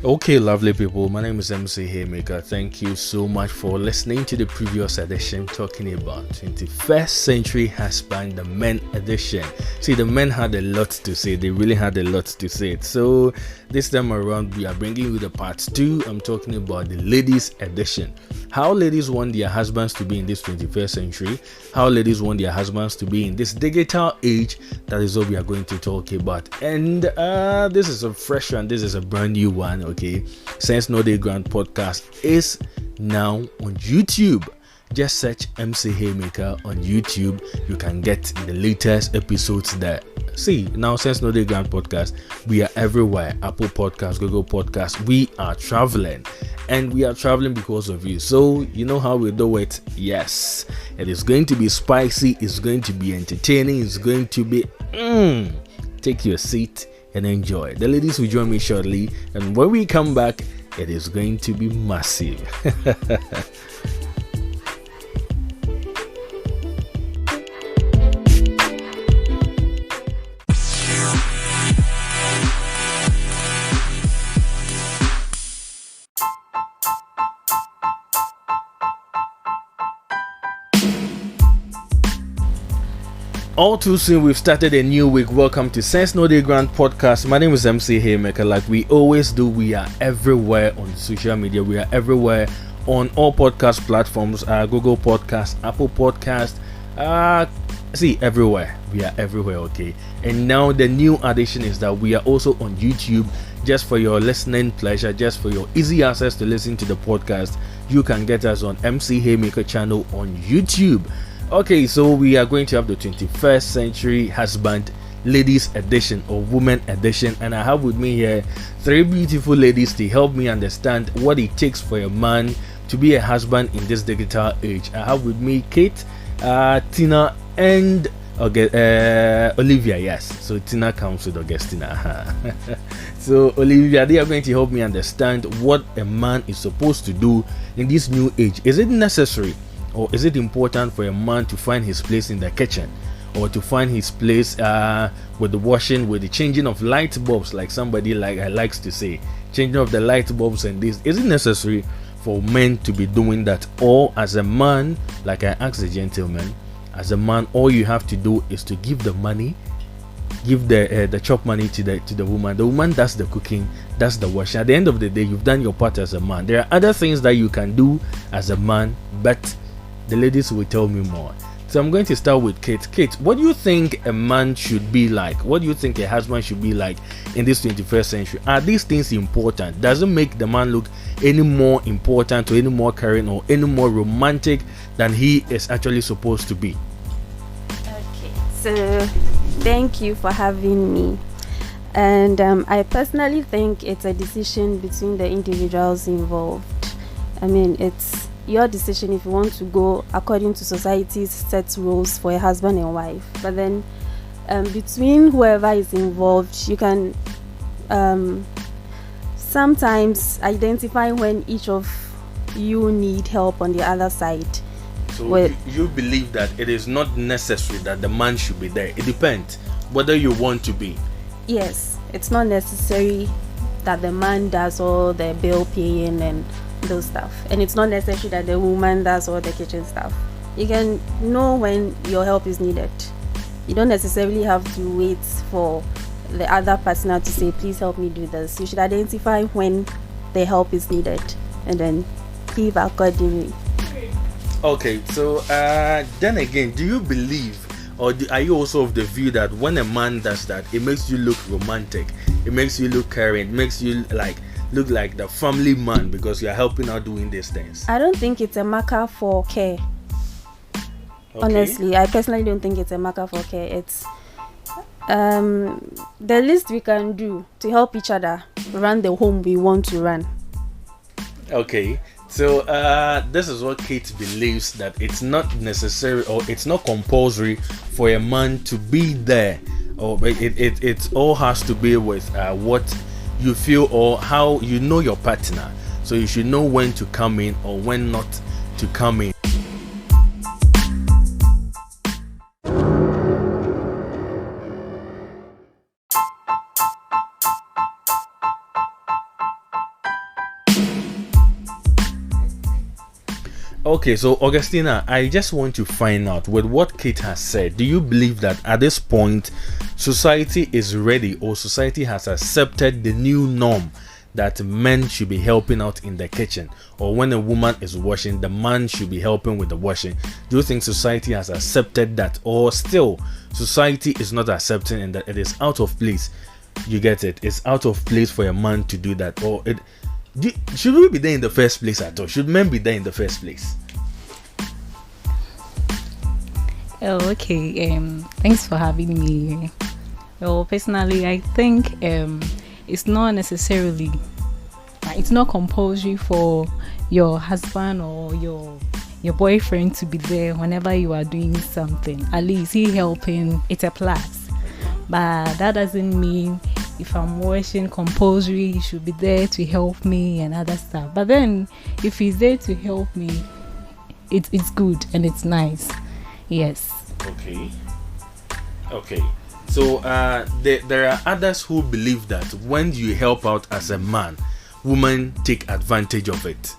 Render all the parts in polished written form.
Okay, lovely people. My name is MC Haymaker. Thank you so much for listening to the previous edition talking about 21st century husband, the men edition. See, the men had a lot to say. They really had a lot to say. So this time around, we are bringing you the part 2. I'm talking about the ladies edition. How ladies want their husbands to be in this 21st century. How ladies want their husbands to be in this digital age. That is what we are going to talk about. And this is a fresh one. This is a brand new one. Okay, Sense No Day Grant podcast is now on YouTube. Just search MC Haymaker on YouTube. You can get the latest episodes there. See, now Sense No Day Grant podcast, we are everywhere. Apple Podcasts, Google Podcasts. We are traveling, and we are traveling because of you. So you know how we do it. Yes, it is going to be spicy. It's going to be entertaining. It's going to be. Take your seat and enjoy. The ladies will join me shortly, and when we come back, it is going to be massive. All too soon, we've started a new week. Welcome to Sense No Day Grant podcast. My name is MC Haymaker. Like we always do, we are everywhere on social media. We are everywhere on all podcast platforms, Google Podcast, Apple Podcast. Everywhere. We are everywhere, okay? And now the new addition is that we are also on YouTube. Just for your listening pleasure, just for your easy access to listen to the podcast, you can get us on MC Haymaker channel on YouTube. Okay, so we are going to have the 21st century husband ladies edition or women edition, and I have with me here 3 beautiful ladies to help me understand what it takes for a man to be a husband in this digital age. I have with me Kate, Tina, and Olivia. Yes, so Tina comes with Augustina. So Olivia, they are going to help me understand what a man is supposed to do in this new age. Is it necessary, or is it important for a man to find his place in the kitchen, or to find his place with the washing, with the changing of light bulbs, like somebody likes to say, changing of the light bulbs and this? Is it necessary for men to be doing that? Or as a man, like I asked the gentleman, as a man, all you have to do is to give the money, give the chop money to the woman. The woman does the cooking, does the washing. At the end of the day, you've done your part as a man. There are other things that you can do as a man, but the ladies will tell me more. So I'm going to start with Kate. Kate, what do you think a man should be like? What do you think a husband should be like in this 21st century? Are these things important? Does it make the man look any more important, or any more caring, or any more romantic than he is actually supposed to be? Okay, so thank you for having me. And I personally think it's a decision between the individuals involved. I mean, it's your decision if you want to go according to society's set rules for a husband and wife. But then between whoever is involved, you can sometimes identify when each of you need help on the other side. So you believe that it is not necessary that the man should be there. It depends whether you want to be. Yes, it's not necessary that the man does all the bill paying and those stuff, and it's not necessary that the woman does all the kitchen stuff. You can know when your help is needed. You don't necessarily have to wait for the other partner to say, please help me do this. You should identify when the help is needed and then give accordingly. Okay, so then again, do you believe, or are you also of the view that when a man does that, it makes you look romantic, it makes you look caring, it makes you look like the family man because you're helping out doing these things? I don't think it's a marker for care. Okay. Honestly, I personally don't think it's a marker for care. It's the least we can do to help each other run the home we want to run. Okay, so this is what Kate believes, that it's not necessary or it's not compulsory for a man to be there, or it all has to be with what you feel or how you know your partner. So you should know when to come in or when not to come in. Okay, so Augustina, I just want to find out with what Kate has said. Do you believe that at this point, society is ready or society has accepted the new norm that men should be helping out in the kitchen, or when a woman is washing, the man should be helping with the washing? Do you think society has accepted that, or still society is not accepting and that it is out of place? You get it? It's out of place for a man to do that, or should we be there in the first place at all? Should men be there in the first place? Oh, okay. Thanks for having me. Well, personally, I think it's not necessarily, it's not compulsory for your husband or your boyfriend to be there whenever you are doing something. At least he helping, it's a plus. But that doesn't mean if I'm washing compulsory, he should be there to help me and other stuff. But then if he's there to help me, it's good and it's nice. Yes. Okay. So there are others who believe that when you help out as a man, women take advantage of it.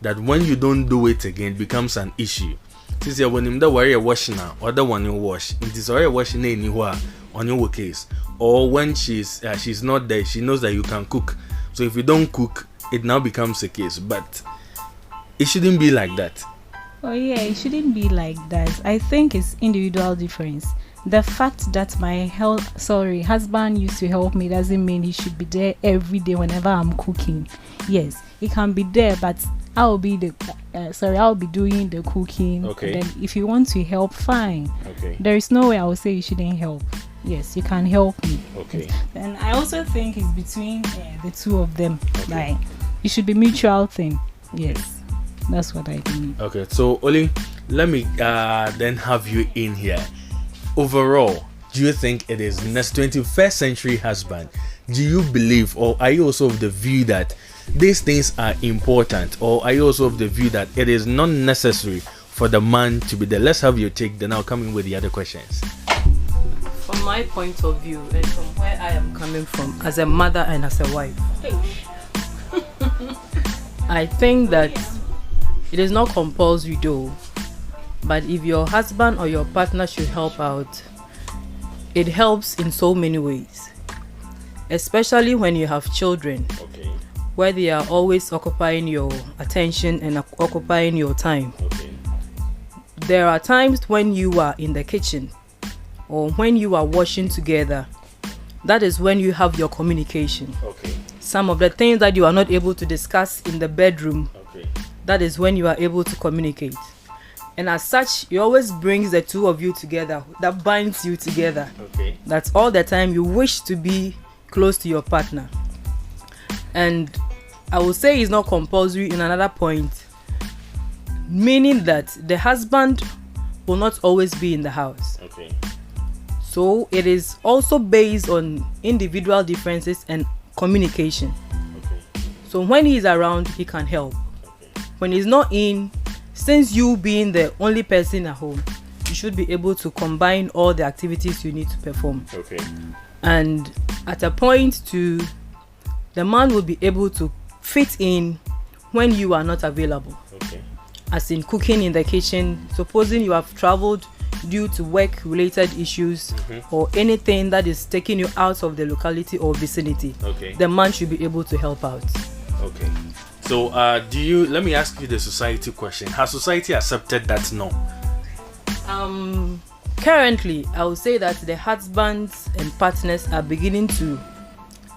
That when you don't do it again, it becomes an issue. Since when him the warrior washing now, or the one you wash, it is already washing anywhere on your case. Or when she's not there, she knows that you can cook. So if you don't cook, it now becomes a case. But it shouldn't be like that. Oh yeah, it shouldn't be like that. I think it's individual difference. The fact that my husband used to help me doesn't mean he should be there every day whenever I'm cooking. Yes, he can be there, but I'll be doing the cooking. Okay. Then if you want to help, fine. Okay. There is no way I will say you shouldn't help. Yes, you can help me. Okay. And I also think it's between the two of them. Okay. Like it should be mutual thing. Yes, that's what I believe. Okay. So Oli, let me then have you in here. Overall, do you think it is next 21st century husband? Do you believe, or are you also of the view that these things are important, or are you also of the view that it is not necessary for the man to be there? Let's have your take, then I'll come in with the other questions. From my point of view and from where I am coming from as a mother and as a wife, I think that it is not compulsory though, but if your husband or your partner should help out, it helps in so many ways, especially when you have children. Okay. Where they are always occupying your attention and occupying your time. Okay. There are times when you are in the kitchen or when you are washing together. That is when you have your communication. Okay. Some of the things that you are not able to discuss in the bedroom, Okay. that is when you are able to communicate. And as such, it always brings the two of you together. That binds you together. Okay. That's all the time you wish to be close to your partner. And I will say it's not compulsory in another point, meaning that the husband will not always be in the house. Okay. So it is also based on individual differences and communication. Okay. So when he is around, he can help. Okay. When he's not in, since you being the only person at home, you should be able to combine all the activities you need to perform. Okay. And at a point too, the man will be able to fit in when you are not available. Okay. As in cooking in the kitchen, supposing you have traveled due to work related issues or anything that is taking you out of the locality or vicinity, Okay. the man should be able to help out. Okay. So let me ask you the society question. Has society accepted that no? Currently, I would say that the husbands and partners are beginning to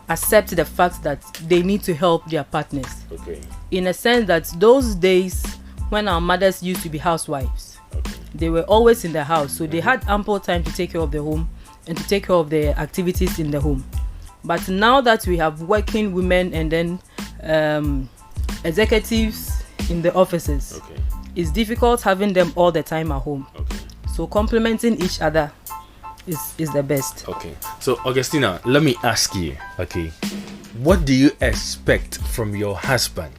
accept the fact that they need to help their partners. Okay. In a sense that those days when our mothers used to be housewives, Okay. they were always in the house, so they had ample time to take care of the home and to take care of the activities in the home. But now that we have working women and then executives in the offices, Okay. it's difficult having them all the time at home. Okay. So complementing each other is the best. Okay. So Augustina, let me ask you, okay, what do you expect from your husband?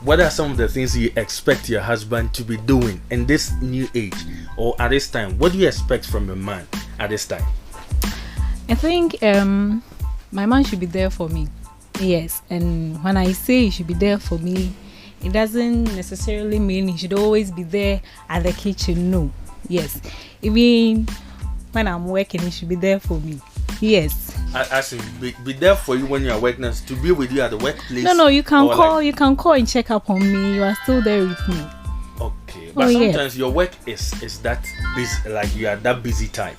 What are some of the things you expect your husband to be doing in this new age or at this time? What do you expect from a man at this time? I think my man should be there for me. Yes, and when I say he should be there for me, it doesn't necessarily mean he should always be there at the kitchen. No. Yes. Even when I'm working, he should be there for me. Yes. As in, be there for you when you are working, to be with you at the workplace. No, you can call. Like, you can call and check up on me. You are still there with me. okay, but sometimes your work is that busy, like you are that busy type.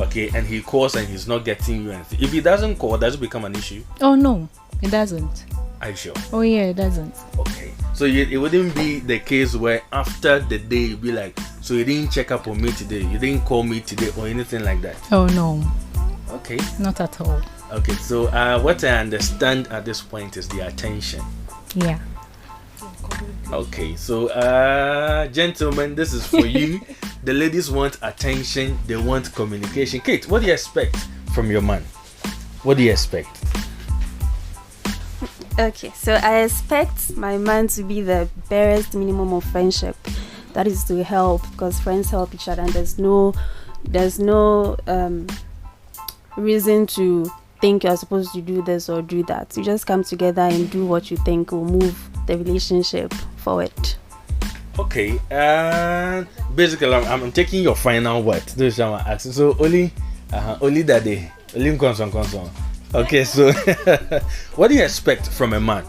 Okay, and he calls and he's not getting you anything. If he doesn't call, does it become an issue? Oh no, it doesn't. Are you sure? Oh yeah, it doesn't. Okay, so it wouldn't be the case where after the day you'd be like, so you didn't check up on me today, you didn't call me today, or anything like that. Oh no. Okay. Not at all. Okay, so what I understand at this point is the attention. Yeah. Okay, so gentlemen, this is for you. The ladies want attention, they want communication. Kate, what do you expect from your man? What do you expect? Okay, so I expect my man to be the barest minimum of friendship. That is to help, because friends help each other, and there's no reason to think you're supposed to do this or do that. You just come together and do what you think will move the relationship forward. Okay, basically I'm taking your final word. Those are my asking. So only that day, only concern. Okay, so what do you expect from a man?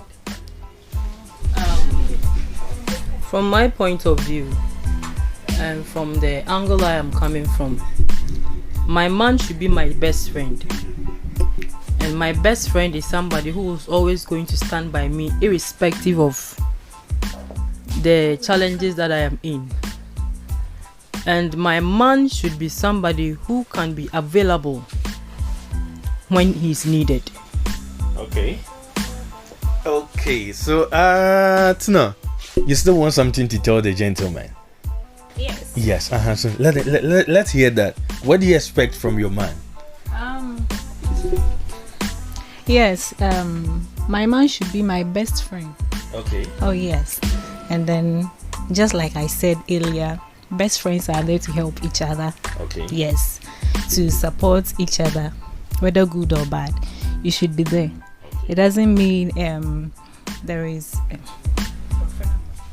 From my point of view, and from the angle I am coming from, my man should be my best friend. And my best friend is somebody who is always going to stand by me, irrespective of the challenges that I am in. And my man should be somebody who can be available when he's needed. Okay, so Tina, you still want something to tell the gentleman? Yes. So let's hear that. What do you expect from your man? Yes. My man should be my best friend. Okay. Oh yes. And then, just like I said earlier, best friends are there to help each other. Okay. Yes. To support each other, whether good or bad. You should be there. It doesn't mean there is.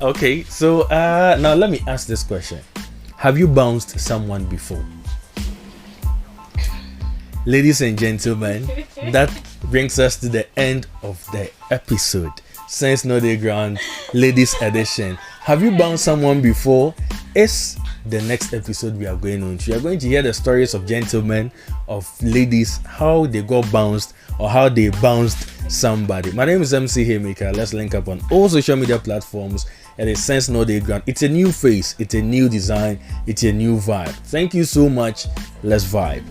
Okay, so now let me ask this question. Have you bounced someone before? Ladies and gentlemen, that brings us to the end of the episode. Sense No Dey Ground Ladies Edition. Have you bounced someone before? It's the next episode we are going on to. You are going to hear the stories of gentlemen, of ladies, how they got bounced or how they bounced somebody. My name is MC Haymaker. Let's link up on all social media platforms. It is Sense No Dey Ground. It's a new face, it's a new design, it's a new vibe. Thank you so much. Let's vibe.